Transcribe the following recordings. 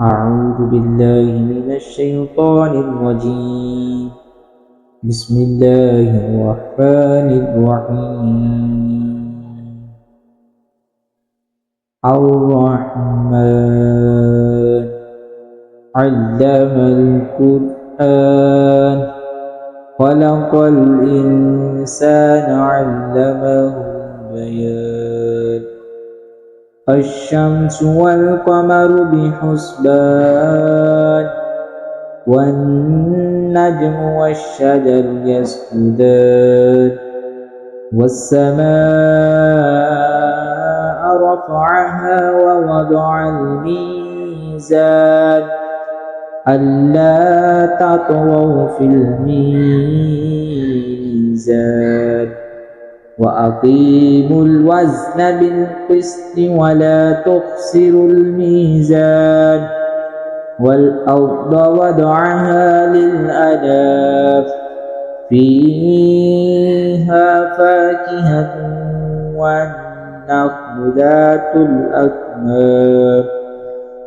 أعوذ بالله من الشيطان الرجيم. بسم الله الرحمن الرحيم. الرحمن علم القرآن خلق الإنسان علمه البيان. الشمس والقمر بحسبان والنجم والشجر يسجدان والسماء رفعها ووضع الميزان ألا تطغوا في الميزان وأقيموا الوزن بالقسط ولا تخسروا الميزان والأرض وضعها للأنام فيها فاكهة والنخل ذات الأكمام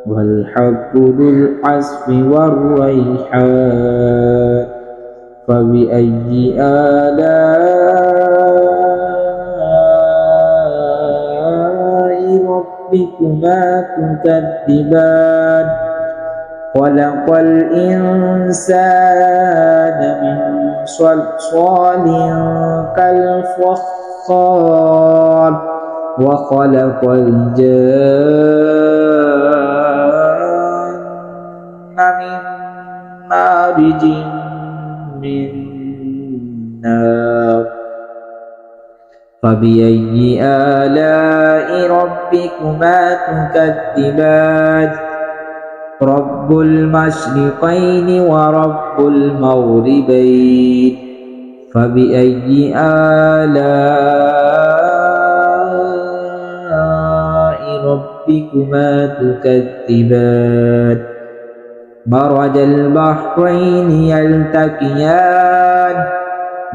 والحب ذو العصف والريحان فبأي آلاء ربكما تكذبان خلق الإنسان من صلصال كالفخار وخلق الجان من مارج من نار فبأي آلاء ربكما تكذبان رب المشرقين ورب المغربين فبأي آلاء ربكما تكذبان مرج البحرين يلتقيان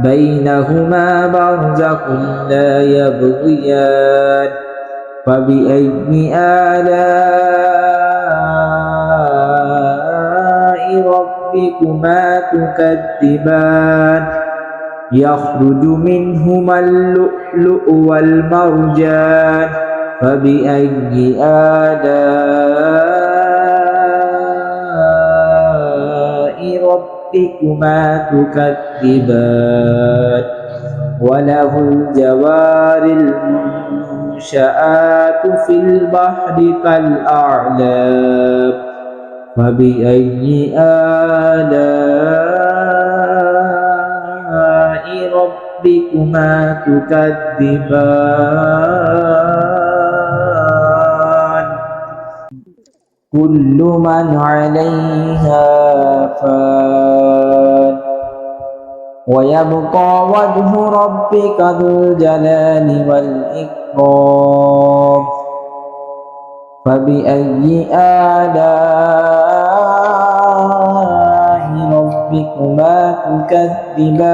بينهما برزخ لا يبغيان فبأي آلاء ربكما تكذبان يخرج منهما اللؤلؤ والمرجان فبأي آلاء ربكما تكذبان وله الجوار المنشآت في البحر كالأعلام فبأي آلاء ربكما تكذبان كل من عليها فان ويبقى وجه ربك ذو الجلال والإكرام فبأي آلاء ربكما تكذبان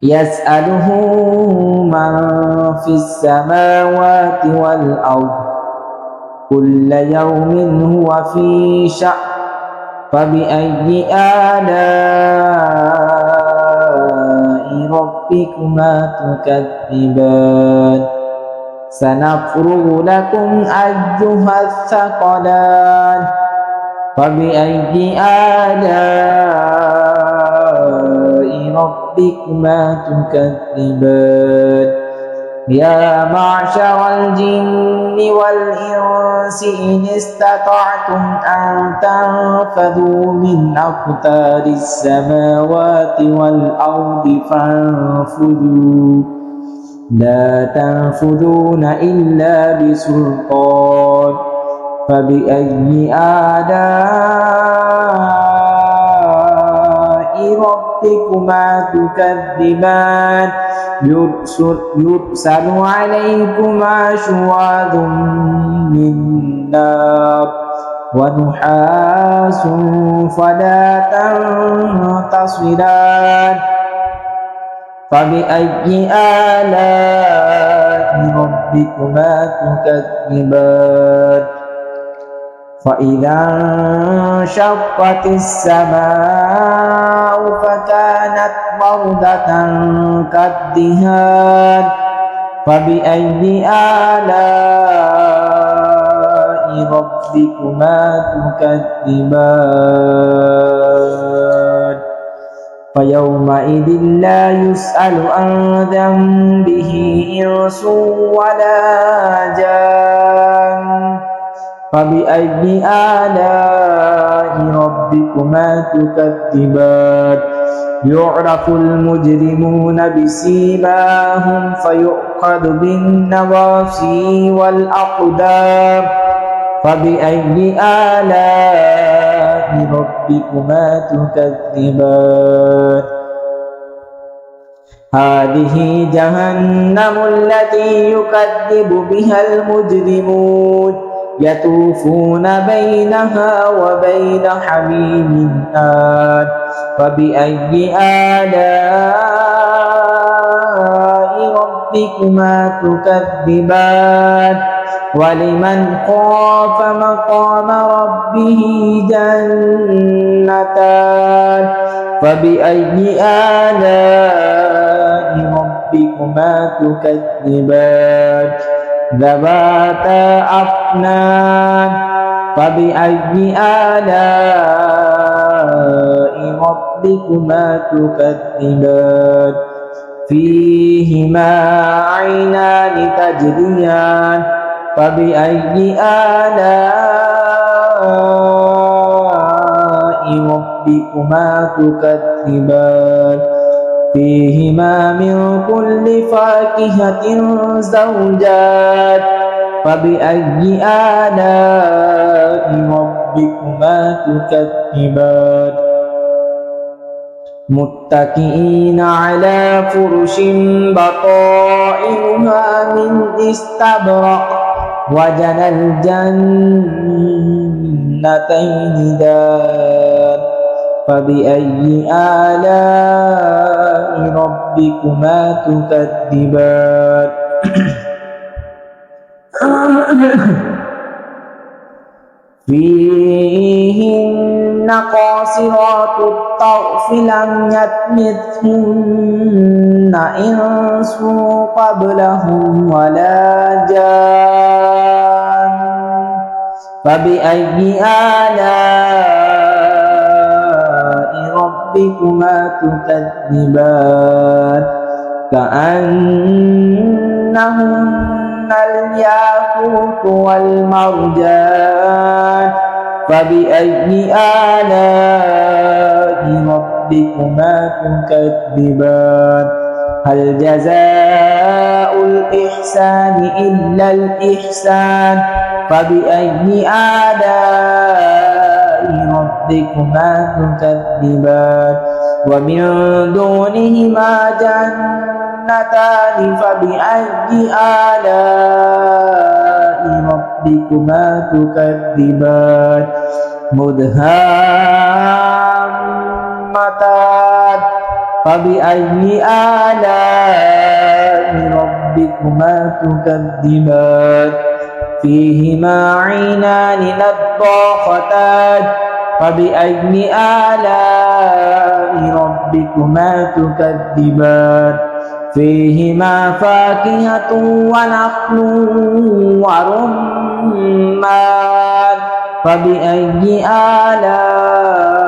يسأله من في السماوات والأرض كل يوم هو في شأن فبأي آلاء ربكما تكذبان سنفرغ لكم أيها الثقلان فبأي آلاء ربكما تكذبان يا معشر الجن والإنس إن استطعتم أن تنفذوا من أقطار السماوات والأرض فانفذوا لا تنفذون إلا بسلطان فبأي آلاء ربكما تكذبان يرسل عليكما شواظ من نار ونحاس فلا تنتصران فبأي آلاء ربكما ربكما تكذبان فإذا انشقت السماء فكانت وردة كالدهان فبأي آلاء ربكما تكذبان فيومئذ لا يسأل عن ذنبه إنس ولا جان فبأي آلاء ربكما تكذبان يعرف المجرمون بسيماهم فيؤخذ بالنواصي والأقدام فبأي آلاء ربكما تكذبان هذه جهنم التي يكذب بها المجرمون يطوفون بينها وبين حميم آن فبأي آلاء ربكما تكذبان ولمن خاف مقام ربه جنتان فبأي آلاء ربكما تكذبان ذواتا أفنان فبأي آلاء ربكما تكذبان فيهما عينان تجريان فبأي آلاء ربكما تكذبان فيهما من كل فاكهة زوجان فبأي آلاء ربكما تكذبان متكئين على فرش بطائنها من استبرق وجنى الجنتين دان فبأي آلاء ربكما تكذبان فيهن قاصرات الطرف لم يطمثهن إنس قبلهم ولا جان فبأي آلاء ربكما تكذبان كأنهن الياقوت والمرجان فبأي آلاء ربكما تكذبان هل جزاء الإحسان إلا الإحسان فبأي آلاء ربكما تكذبان ومن دونهما جنتان فبأي آلاء ربكما تكذبان مدهامتان فبأي آلاء ربكما تكذبان فيهما عينان نضاختان فبأي آلاء ربكما تكذبان فيهما فاكهة ونخل ورمان فبأي آلاء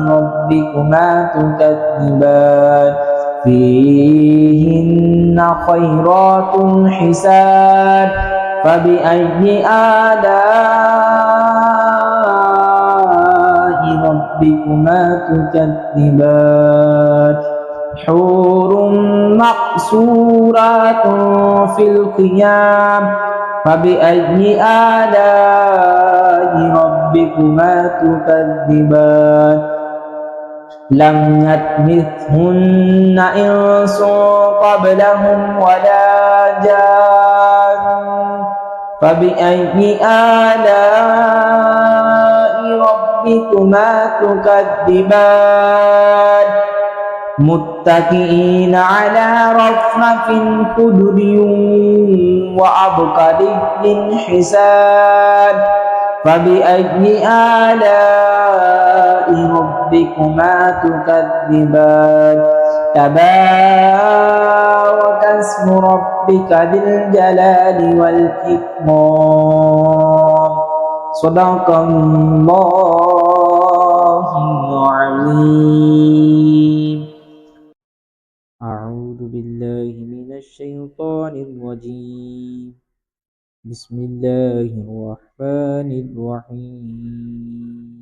ربكما تكذبان فيهن خيرات حسان فبأي آلاء ربكما تكذبان حور مقصورات في الخيام فبأي آلاء ربكما تكذبان لم يطمثهن إنس قبلهم ولا جان فبأي آلاء ربكما تكذبان متكئين على رفرف خضر وعبقري حسان فبأي آلاء ربكما تكذبان تبارك اسم ربك ذي الجلال والإكرام صدق الله العظيم. أعوذ بالله من الشيطان الرجيم. بسم الله الرحمن الرحيم.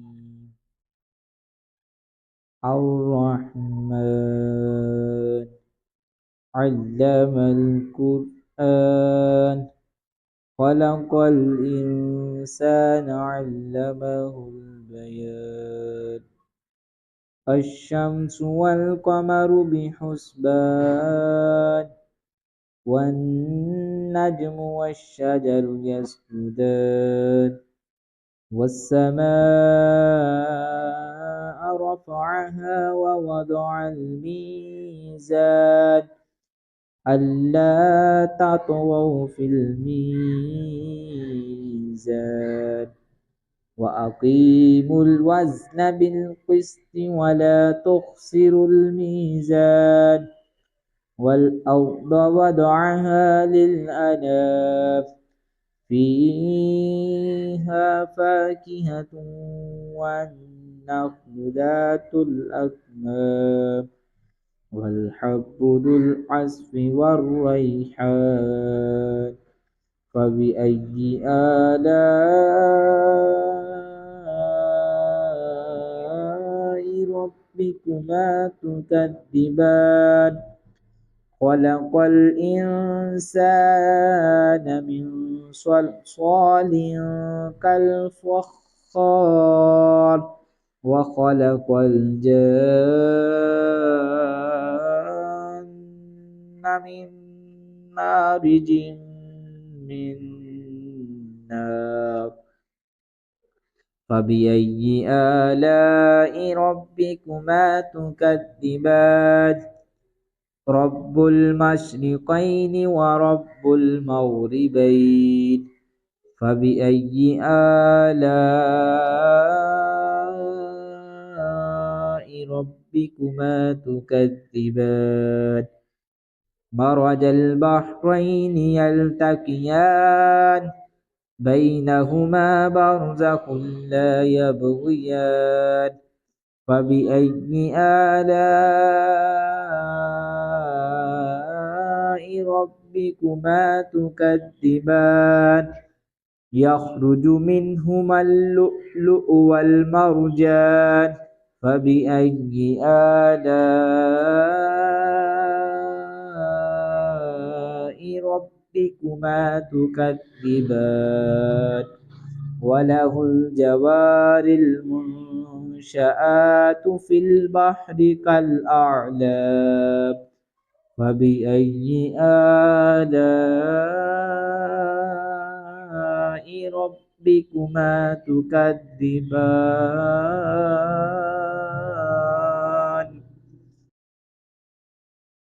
الرحمن علم القرآن خلق الإنسان علمه البيان الشمس والقمر بحسبان والنجم والشجر يسجدان والسماء رفعها ووضع الميزان ألا تطغوا في الميزان وأقيموا الوزن بالقسط ولا تخسروا الميزان والأرض وضعها للأنام فيها فاكهة والنخل ذات الأكمام والحب ذو العصف والريحان فبأي آلاء ربكما تكذبان خلق الإنسان من صلصال كالفخار وخلق الجان من مارج من نار فبأي آلاء ربكما تكذبان رب المشرقين ورب المغربين فبأي آلاء ربكما تكذبان مرج البحرين يلتقيان بينهما برزخ لا يبغيان فبأي آلاء ربكما تكذبان يخرج منهما اللؤلؤ والمرجان فبأي آلاء ربكما تكذبان وله الجوار المنشآت في البحر كالأعلام فبأي آلاء ربكما تكذبان